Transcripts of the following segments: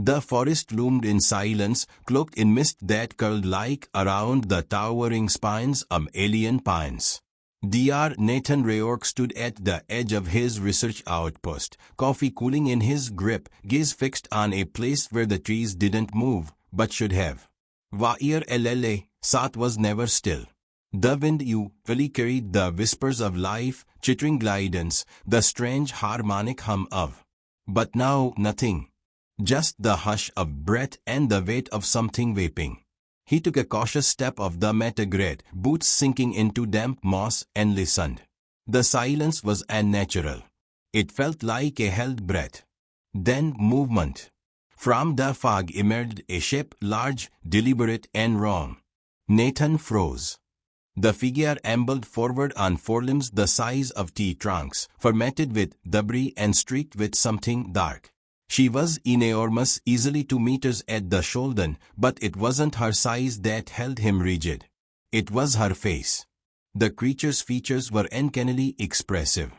The forest loomed in silence, cloaked in mist that curled like around the towering spines of alien pines. Dr. Nathan Rayork stood at the edge of his research outpost, coffee cooling in his grip, gaze fixed on a place where the trees didn't move, but should have. Vair LLA, Sat was never still. The wind usually carried the whispers of life, chittering glidance, the strange harmonic hum of. But now nothing. Just the hush of breath and the weight of something vaping. He took a cautious step off the metagrade, boots sinking into damp moss, and listened. The silence was unnatural. It felt like a held breath. Then movement. From the fog emerged a shape large, deliberate, and wrong. Nathan froze. The figure ambled forward on forelimbs the size of tree trunks, fermented with debris and streaked with something dark. She was enormous, easily 2 meters at the shoulder, but it wasn't her size that held him rigid. It was her face. The creature's features were uncannily expressive.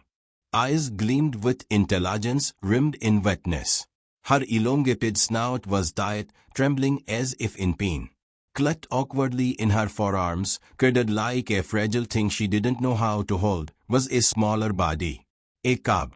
Eyes gleamed with intelligence, rimmed in wetness. Her elongated snout was tight, trembling as if in pain. Clutched awkwardly in her forearms, curdled like a fragile thing she didn't know how to hold, was a smaller body. A cub.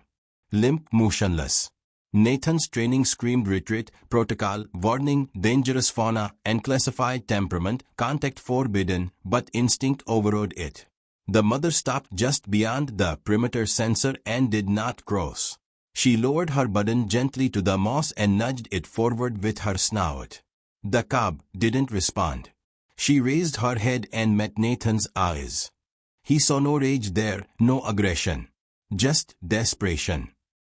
Limp, motionless. Nathan's training screamed retreat, protocol, warning, dangerous fauna, and classified temperament, contact forbidden, but instinct overrode it. The mother stopped just beyond the perimeter sensor and did not cross. She lowered her burden gently to the moss and nudged it forward with her snout. The cub didn't respond. She raised her head and met Nathan's eyes. He saw no rage there, no aggression. Just desperation.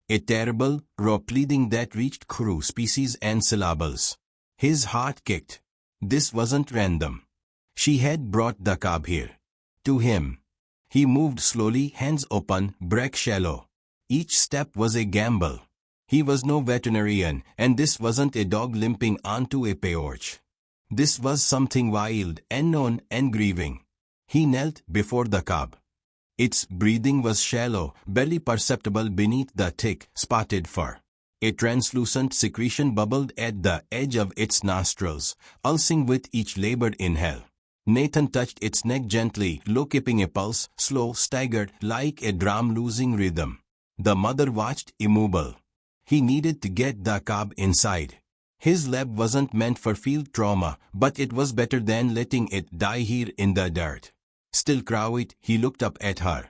A terrible, raw pleading that reached through species and syllables. His heart kicked. This wasn't random. She had brought the cub here. To him. He moved slowly, hands open, breath shallow. Each step was a gamble. He was no veterinarian, and this wasn't a dog limping onto a porch. This was something wild, unknown, and grieving. He knelt before the cub. Its breathing was shallow, barely perceptible beneath the thick, spotted fur. A translucent secretion bubbled at the edge of its nostrils, pulsing with each labored inhale. Nathan touched its neck gently, low keeping a pulse, slow, staggered, like a drum losing rhythm. The mother watched, immobile. He needed to get the cub inside. His lab wasn't meant for field trauma, but it was better than letting it die here in the dirt. Still quiet, he looked up at her.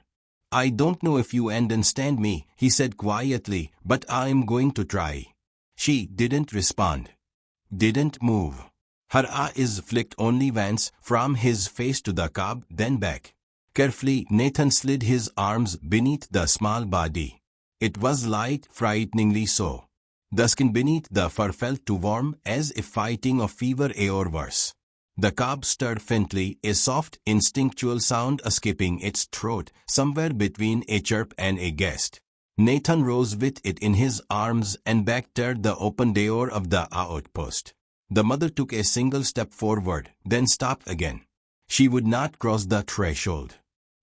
"I don't know if you understand me," he said quietly, "but I'm going to try." She didn't respond. Didn't move. Her eyes flicked only once, from his face to the cub, then back. Carefully, Nathan slid his arms beneath the small body. It was light, frighteningly so. The skin beneath the fur felt too warm, as if fighting off fever or worse. The cub stirred faintly, a soft, instinctual sound escaping its throat, somewhere between a chirp and a gasp. Nathan rose with it in his arms and backed toward the open door of the outpost. The mother took a single step forward, then stopped again. She would not cross the threshold.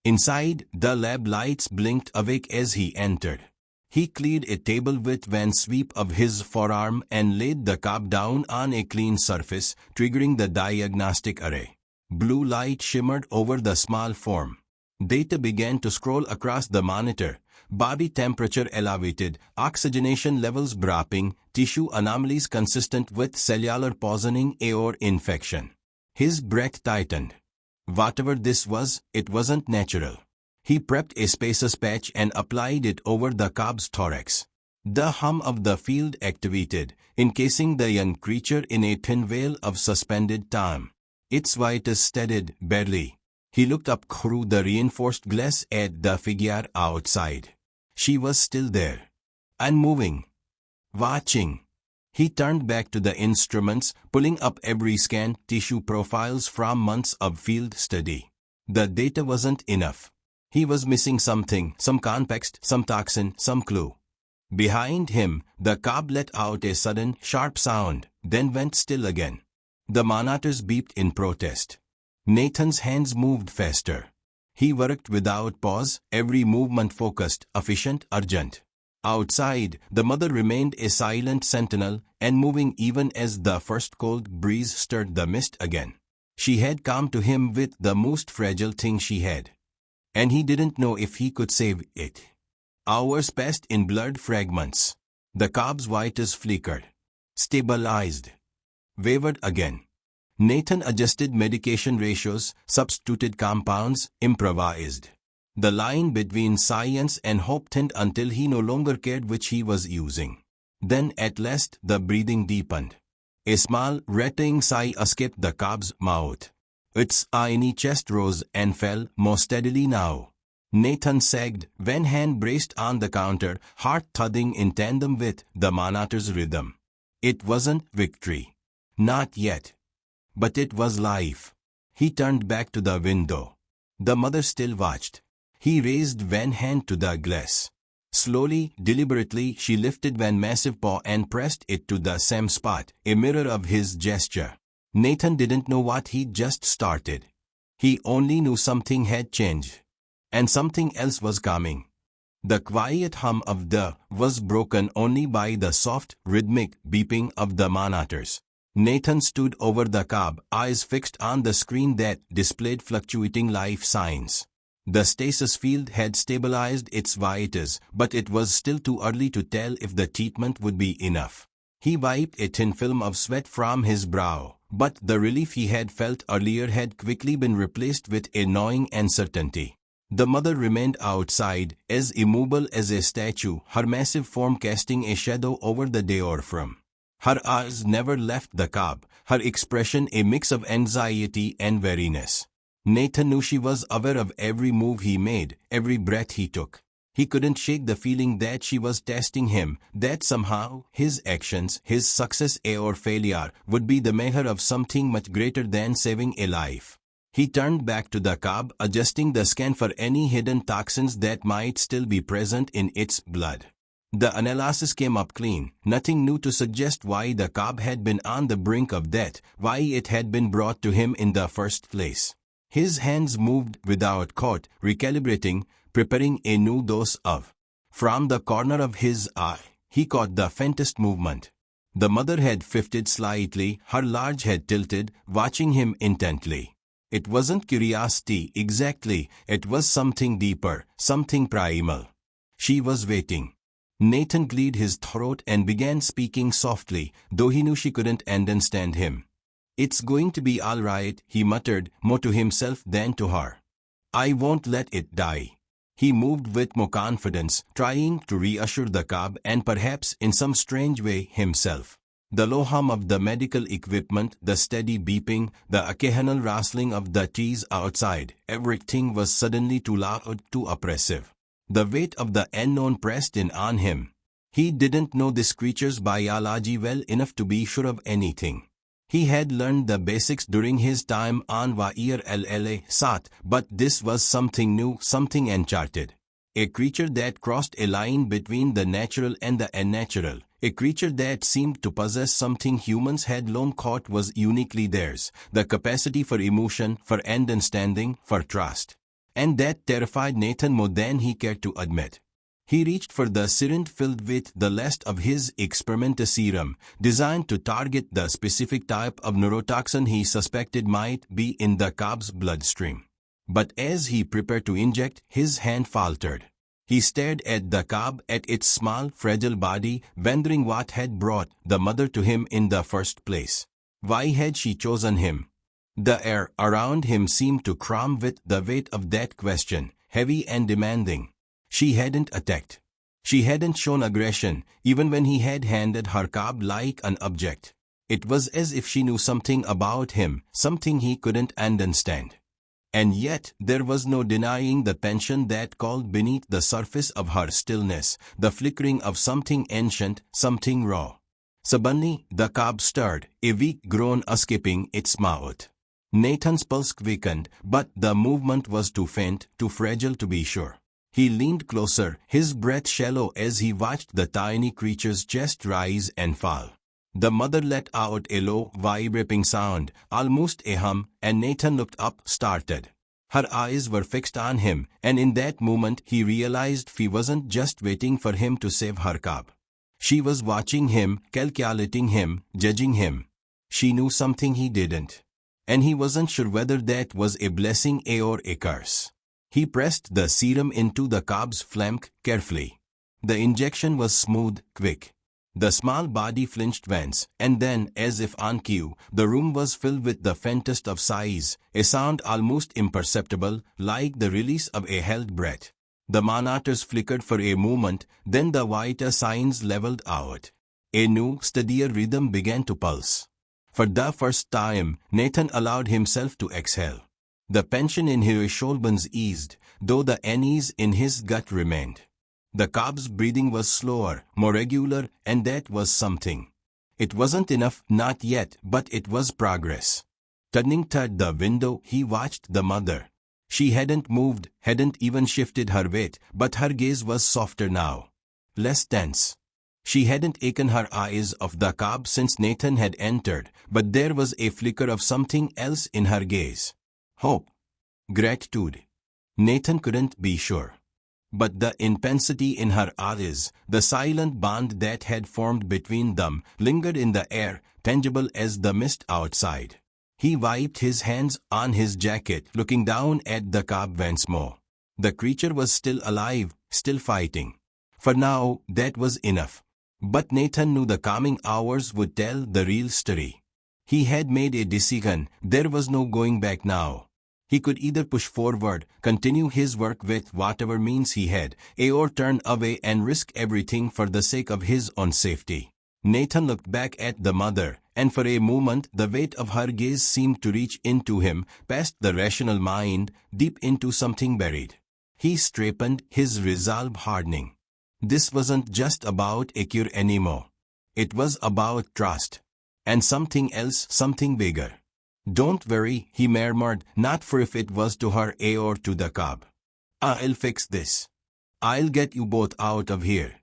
Inside, the lab lights blinked awake as he entered. He cleared a table with one sweep of his forearm and laid the cub down on a clean surface, triggering the diagnostic array. Blue light shimmered over the small form. Data began to scroll across the monitor. Body temperature elevated, oxygenation levels dropping, tissue anomalies consistent with cellular poisoning or infection. His breath tightened. Whatever this was, it wasn't natural. He prepped a spacer's patch and applied it over the cub's thorax. The hum of the field activated, encasing the young creature in a thin veil of suspended time. Its vitals steadied, barely. He looked up through the reinforced glass at the figure outside. She was still there. Unmoving. Watching. He turned back to the instruments, pulling up every scan, tissue profiles from months of field study. The data wasn't enough. He was missing something, some context, some toxin, some clue. Behind him, the cub let out a sudden, sharp sound, then went still again. The monitors beeped in protest. Nathan's hands moved faster. He worked without pause, every movement focused, efficient, urgent. Outside, the mother remained a silent sentinel, and moving even as the first cold breeze stirred the mist again. She had come to him with the most fragile thing she had, and he didn't know if he could save it. Hours passed in blurred fragments. The cob's whites flickered, stabilized, wavered again. Nathan adjusted medication ratios, substituted compounds, improvised. The line between science and hope thinned until he no longer cared which he was using. Then at last the breathing deepened. A small, rattling sigh escaped the cob's mouth. Its iron chest rose and fell more steadily now. Nathan sagged, one hand braced on the counter, heart thudding in tandem with the monitor's rhythm. It wasn't victory. Not yet. But it was life. He turned back to the window. The mother still watched. He raised one hand to the glass. Slowly, deliberately, she lifted one massive paw and pressed it to the same spot, a mirror of his gesture. Nathan didn't know what he'd just started. He only knew something had changed. And something else was coming. The quiet hum of the was broken only by the soft, rhythmic beeping of the monitors. Nathan stood over the cob, eyes fixed on the screen that displayed fluctuating life signs. The stasis field had stabilized its vitals, but it was still too early to tell if the treatment would be enough. He wiped a thin film of sweat from his brow, but the relief he had felt earlier had quickly been replaced with a gnawing uncertainty. The mother remained outside, as immobile as a statue, her massive form casting a shadow over the diaphragm. Her eyes never left the cob, her expression a mix of anxiety and weariness. Nathan knew she was aware of every move he made, every breath he took. He couldn't shake the feeling that she was testing him, that somehow his actions, his success or failure, would be the measure of something much greater than saving a life. He turned back to the cob, adjusting the scan for any hidden toxins that might still be present in its blood. The analysis came up clean, nothing new to suggest why the cob had been on the brink of death, why it had been brought to him in the first place. His hands moved without thought, recalibrating, preparing a new dose of. From the corner of his eye, he caught the faintest movement. The mother had shifted slightly, her large head tilted, watching him intently. It wasn't curiosity exactly, it was something deeper, something primal. She was waiting. Nathan cleared his throat and began speaking softly, though he knew she couldn't understand him. "It's going to be all right," he muttered, more to himself than to her. "I won't let it die." He moved with more confidence, trying to reassure the cob and perhaps in some strange way himself. The low hum of the medical equipment, the steady beeping, the occasional rustling of the trees outside, everything was suddenly too loud, too oppressive. The weight of the unknown pressed in on him. He didn't know this creature's biology well enough to be sure of anything. He had learned the basics during his time on Vair Sat, but this was something new, something uncharted. A creature that crossed a line between the natural and the unnatural. A creature that seemed to possess something humans had long thought was uniquely theirs, the capacity for emotion, for understanding, for trust. And that terrified Nathan more than he cared to admit. He reached for the syringe filled with the last of his experimental serum, designed to target the specific type of neurotoxin he suspected might be in the cob's bloodstream. But as he prepared to inject, his hand faltered. He stared at the cob, at its small, fragile body, wondering what had brought the mother to him in the first place. Why had she chosen him? The air around him seemed to cram with the weight of that question, heavy and demanding. She hadn't attacked. She hadn't shown aggression, even when he had handed her cob like an object. It was as if she knew something about him, something he couldn't understand. And yet, there was no denying the tension that called beneath the surface of her stillness, the flickering of something ancient, something raw. Suddenly, the cob stirred, a weak groan escaping its mouth. Nathan's pulse quickened, but the movement was too faint, too fragile to be sure. He leaned closer, his breath shallow as he watched the tiny creature's chest rise and fall. The mother let out a low, vibrating sound, almost a hum, and Nathan looked up, startled. Her eyes were fixed on him, and in that moment he realized she wasn't just waiting for him to save her cub. She was watching him, calculating him, judging him. She knew something he didn't. And he wasn't sure whether that was a blessing or a curse. He pressed the serum into the cub's flank carefully. The injection was smooth, quick. The small body flinched once, and then, as if on cue, the room was filled with the faintest of sighs, a sound almost imperceptible, like the release of a held breath. The monitors flickered for a moment, then the whiter signs leveled out. A new, steadier rhythm began to pulse. For the first time, Nathan allowed himself to exhale. The tension in his shoulders eased, though the unease in his gut remained. The cub's breathing was slower, more regular, and that was something. It wasn't enough, not yet, but it was progress. Turning toward the window, he watched the mother. She hadn't moved, hadn't even shifted her weight, but her gaze was softer now. Less tense. She hadn't taken her eyes off the cub since Nathan had entered, but there was a flicker of something else in her gaze. Hope. Gratitude. Nathan couldn't be sure. But the intensity in her eyes, the silent bond that had formed between them, lingered in the air, tangible as the mist outside. He wiped his hands on his jacket, looking down at the cub once more. The creature was still alive, still fighting. For now, that was enough. But Nathan knew the coming hours would tell the real story. He had made a decision, there was no going back now. He could either push forward, continue his work with whatever means he had, or turn away and risk everything for the sake of his own safety. Nathan looked back at the mother, and for a moment the weight of her gaze seemed to reach into him, past the rational mind, deep into something buried. He straightened, his resolve hardening. This wasn't just about a cure anymore. It was about trust. And something else, something bigger. Don't worry, he murmured, not for if it was to her or to the cub. I'll fix this. I'll get you both out of here.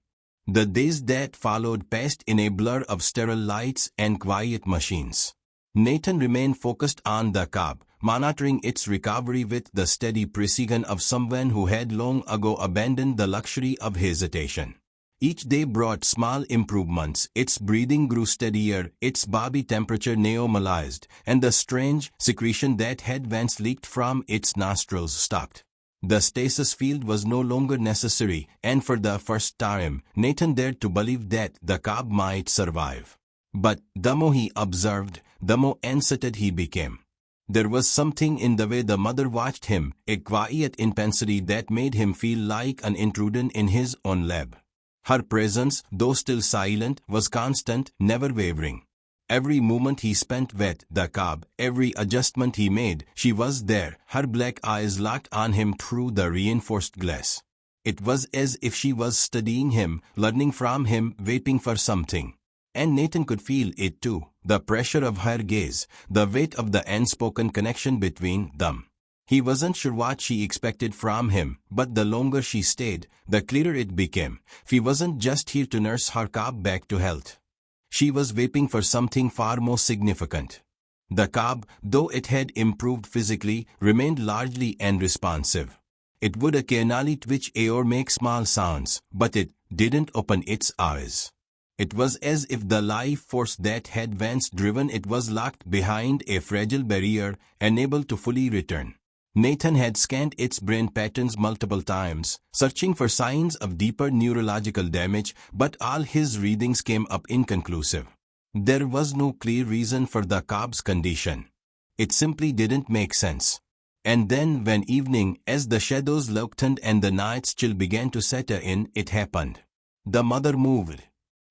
The days that followed passed in a blur of sterile lights and quiet machines. Nathan remained focused on the cub, monitoring its recovery with the steady precision of someone who had long ago abandoned the luxury of hesitation. Each day brought small improvements. Its breathing grew steadier, its body temperature normalized, and the strange secretion that had once leaked from its nostrils stopped. The stasis field was no longer necessary, and for the first time, Nathan dared to believe that the cub might survive. But the more he observed, the more unsettled he became. There was something in the way the mother watched him, a quiet intensity that made him feel like an intruder in his own lab. Her presence, though still silent, was constant, never wavering. Every moment he spent with the cub, every adjustment he made, she was there, her black eyes locked on him through the reinforced glass. It was as if she was studying him, learning from him, waiting for something. And Nathan could feel it too, the pressure of her gaze, the weight of the unspoken connection between them. He wasn't sure what she expected from him, but the longer she stayed, the clearer it became. She wasn't just here to nurse her cub back to health. She was waiting for something far more significant. The cub, though it had improved physically, remained largely unresponsive. It would occasionally twitch or make small sounds, but it didn't open its eyes. It was as if the life force that had once driven it was locked behind a fragile barrier, unable to fully return. Nathan had scanned its brain patterns multiple times, searching for signs of deeper neurological damage, but all his readings came up inconclusive. There was no clear reason for the cub's condition. It simply didn't make sense. And then when evening, as the shadows lengthened and the night's chill began to settle in, it happened. The mother moved.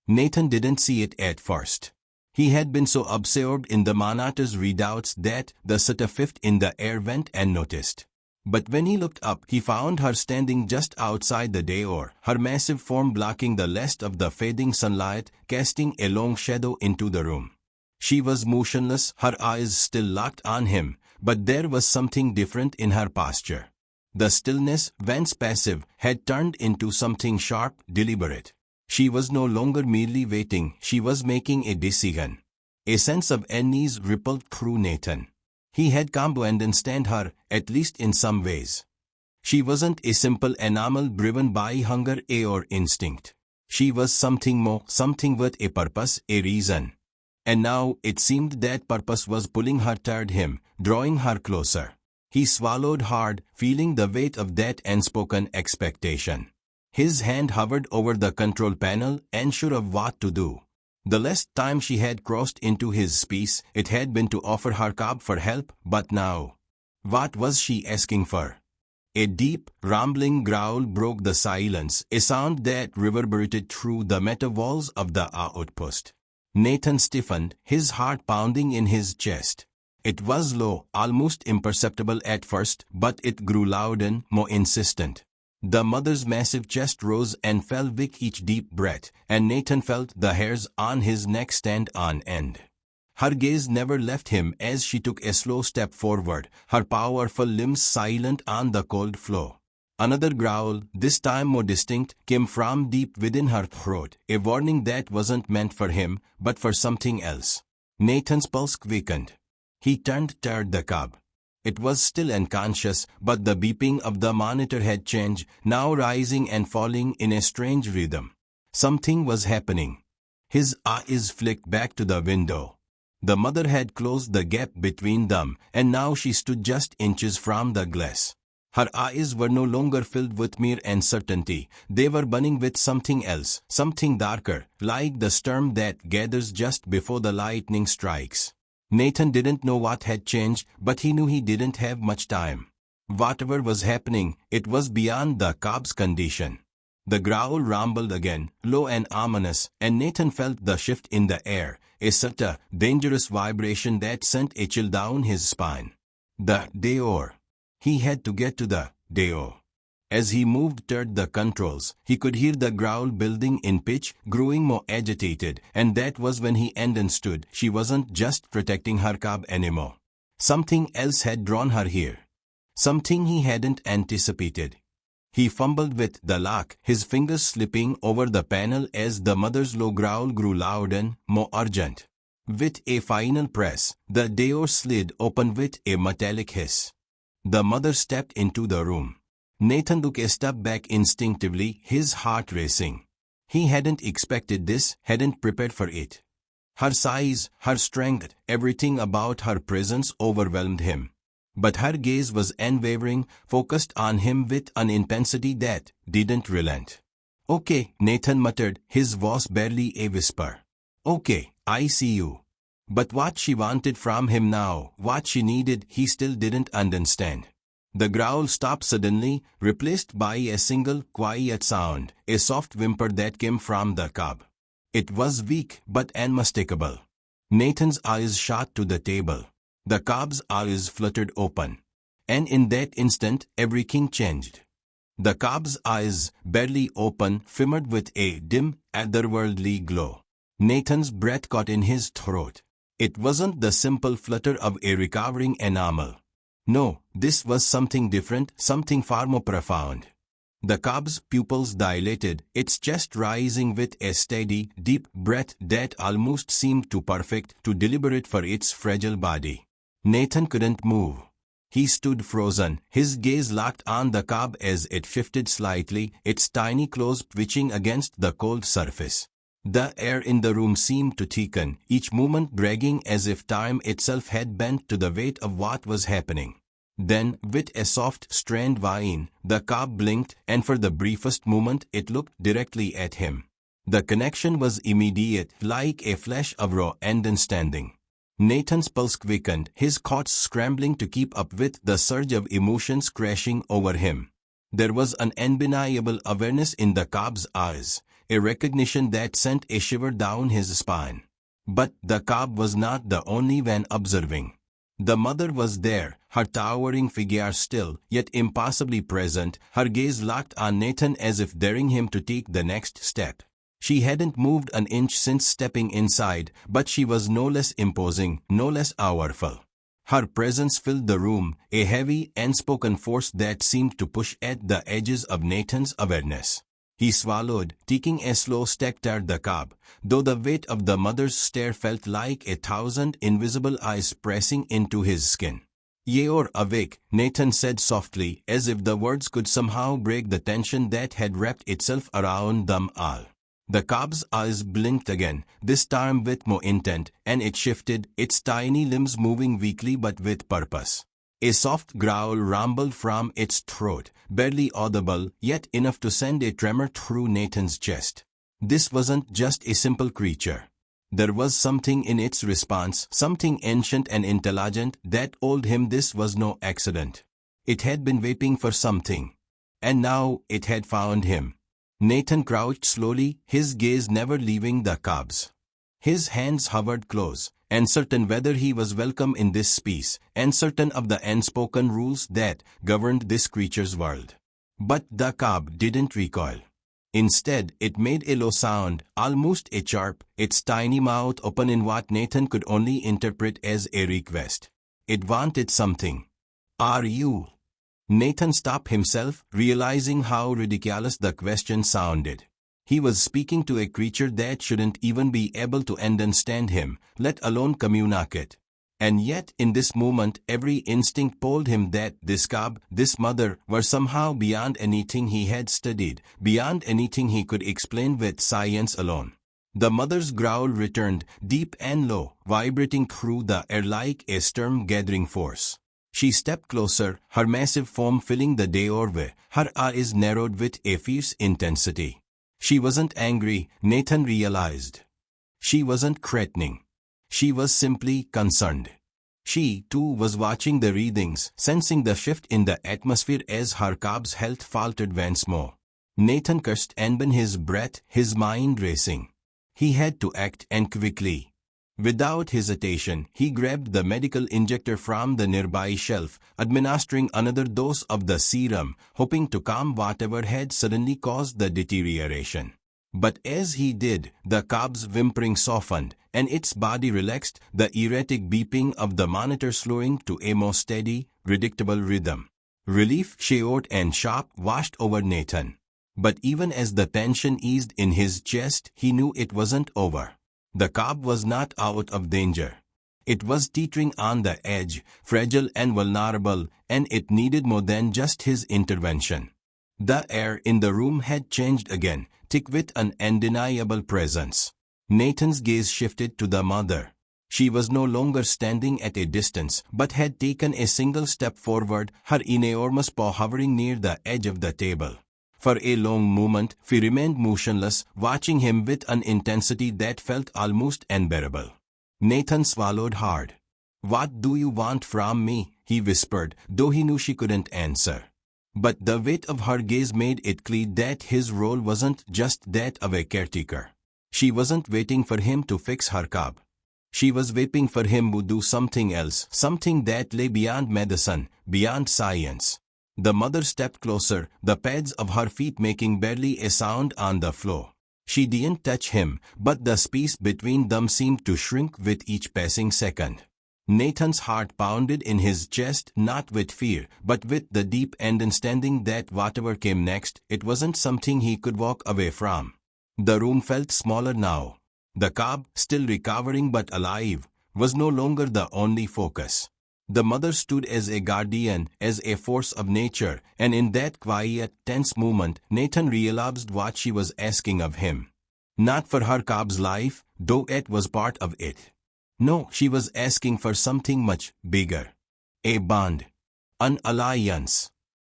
Nathan didn't see it at first. He had been so absorbed in the monitor's readouts that the shift in the air went unnoticed. But when he looked up, he found her standing just outside the door, her massive form blocking the last of the fading sunlight, casting a long shadow into the room. She was motionless, her eyes still locked on him, but there was something different in her posture. The stillness, once passive, had turned into something sharp, deliberate. She was no longer merely waiting, she was making a decision. A sense of unease rippled through Nathan. He had come to understand her, at least in some ways. She wasn't a simple animal driven by hunger or instinct. She was something more, something with a purpose, a reason. And now it seemed that purpose was pulling her toward him, drawing her closer. He swallowed hard, feeling the weight of that unspoken expectation. His hand hovered over the control panel, unsure of what to do. The last time she had crossed into his space, it had been to offer her cub for help, but now, what was she asking for? A deep, rumbling growl broke the silence, a sound that reverberated through the metal walls of the outpost. Nathan stiffened, his heart pounding in his chest. It was low, almost imperceptible at first, but it grew louder, more insistent. The mother's massive chest rose and fell with each deep breath, and Nathan felt the hairs on his neck stand on end. Her gaze never left him as she took a slow step forward, her powerful limbs silent on the cold floor. Another growl, this time more distinct, came from deep within her throat, a warning that wasn't meant for him, but for something else. Nathan's pulse quickened. He turned toward the cub. It was still unconscious, but the beeping of the monitor had changed, now rising and falling in a strange rhythm. Something was happening. His eyes flicked back to the window. The mother had closed the gap between them, and now she stood just inches from the glass. Her eyes were no longer filled with mere uncertainty. They were burning with something else, something darker, like the storm that gathers just before the lightning strikes. Nathan didn't know what had changed, but he knew he didn't have much time. Whatever was happening, it was beyond the cub's condition. The growl rumbled again, low and ominous, and Nathan felt the shift in the air, a subtle, dangerous vibration that sent a chill down his spine. The door. He had to get to the door. As he moved toward the controls, he could hear the growl building in pitch, growing more agitated, and that was when he understood she wasn't just protecting her cub anymore. Something else had drawn her here. Something he hadn't anticipated. He fumbled with the lock, his fingers slipping over the panel as the mother's low growl grew loud and more urgent. With a final press, the door slid open with a metallic hiss. The mother stepped into the room. Nathan took a step back instinctively, his heart racing. He hadn't expected this, hadn't prepared for it. Her size, her strength, everything about her presence overwhelmed him. But her gaze was unwavering, focused on him with an intensity that didn't relent. "Okay," Nathan muttered, his voice barely a whisper. "Okay, I see you." But what she wanted from him now, what she needed, he still didn't understand. The growl stopped suddenly, replaced by a single, quiet sound, a soft whimper that came from the cub. It was weak, but unmistakable. Nathan's eyes shot to the table. The cub's eyes fluttered open. And in that instant, everything changed. The cub's eyes, barely open, shimmered with a dim, otherworldly glow. Nathan's breath caught in his throat. It wasn't the simple flutter of a recovering animal. No, this was something different, something far more profound. The cub's pupils dilated, its chest rising with a steady, deep breath that almost seemed too perfect, too deliberate for its fragile body. Nathan couldn't move. He stood frozen, his gaze locked on the cub as it shifted slightly, its tiny claws twitching against the cold surface. The air in the room seemed to thicken, each movement dragging as if time itself had bent to the weight of what was happening. Then, with a soft, strained whine, the cub blinked, and for the briefest moment it looked directly at him. The connection was immediate, like a flash of raw understanding. Nathan's pulse quickened, his thoughts scrambling to keep up with the surge of emotions crashing over him. There was an undeniable awareness in the cub's eyes, a recognition that sent a shiver down his spine. But the cub was not the only one observing. The mother was there, her towering figure still, yet impossibly present, her gaze locked on Nathan as if daring him to take the next step. She hadn't moved an inch since stepping inside, but she was no less imposing, no less powerful. Her presence filled the room, a heavy, unspoken force that seemed to push at the edges of Nathan's awareness. He swallowed, taking a slow step toward the cab, though the weight of the mother's stare felt like 1,000 invisible eyes pressing into his skin. "You're awake," Nathan said softly, as if the words could somehow break the tension that had wrapped itself around them all. The cab's eyes blinked again, this time with more intent, and it shifted, its tiny limbs moving weakly but with purpose. A soft growl rumbled from its throat, barely audible, yet enough to send a tremor through Nathan's chest. This wasn't just a simple creature. There was something in its response, something ancient and intelligent, that told him this was no accident. It had been waiting for something. And now it had found him. Nathan crouched slowly, his gaze never leaving the cubs. His hands hovered close, uncertain whether he was welcome in this space, uncertain of the unspoken rules that governed this creature's world. But the cub didn't recoil. Instead, it made a low sound, almost a chirp, its tiny mouth open in what Nathan could only interpret as a request. It wanted something. "Are you?" Nathan stopped himself, realizing how ridiculous the question sounded. He was speaking to a creature that shouldn't even be able to understand him, let alone communicate. And yet, in this moment, every instinct told him that this cub, this mother, were somehow beyond anything he had studied, beyond anything he could explain with science alone. The mother's growl returned, deep and low, vibrating through the air like a storm-gathering force. She stepped closer, her massive form filling the doorway, her eyes narrowed with a fierce intensity. She wasn't angry, Nathan realized. She wasn't threatening. She was simply concerned. She, too, was watching the readings, sensing the shift in the atmosphere as her cub's health faltered once more. Nathan cursed and bent his breath, his mind racing. He had to act, and quickly. Without hesitation, he grabbed the medical injector from the nearby shelf, administering another dose of the serum, hoping to calm whatever had suddenly caused the deterioration. But as he did, the cub's whimpering softened, and its body relaxed, the erratic beeping of the monitor slowing to a more steady, predictable rhythm. Relief, short and sharp, washed over Nathan. But even as the tension eased in his chest, he knew it wasn't over. The cub was not out of danger. It was teetering on the edge, fragile and vulnerable, and it needed more than just his intervention. The air in the room had changed again, thick with an undeniable presence. Nathan's gaze shifted to the mother. She was no longer standing at a distance, but had taken a single step forward, her enormous paw hovering near the edge of the table. For a long moment, she remained motionless, watching him with an intensity that felt almost unbearable. Nathan swallowed hard. "What do you want from me?" he whispered, though he knew she couldn't answer. But the weight of her gaze made it clear that his role wasn't just that of a caretaker. She wasn't waiting for him to fix her cub. She was waiting for him to do something else, something that lay beyond medicine, beyond science. The mother stepped closer, the pads of her feet making barely a sound on the floor. She didn't touch him, but the space between them seemed to shrink with each passing second. Nathan's heart pounded in his chest, not with fear, but with the deep understanding that whatever came next, it wasn't something he could walk away from. The room felt smaller now. The cub, still recovering but alive, was no longer the only focus. The mother stood as a guardian, as a force of nature, and in that quiet, tense moment, Nathan realized what she was asking of him. Not for her cub's life, though it was part of it. No, she was asking for something much bigger. A bond. An alliance.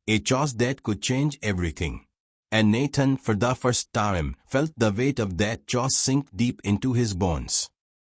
A choice that could change everything. And Nathan, for the first time, felt the weight of that choice sink deep into his bones.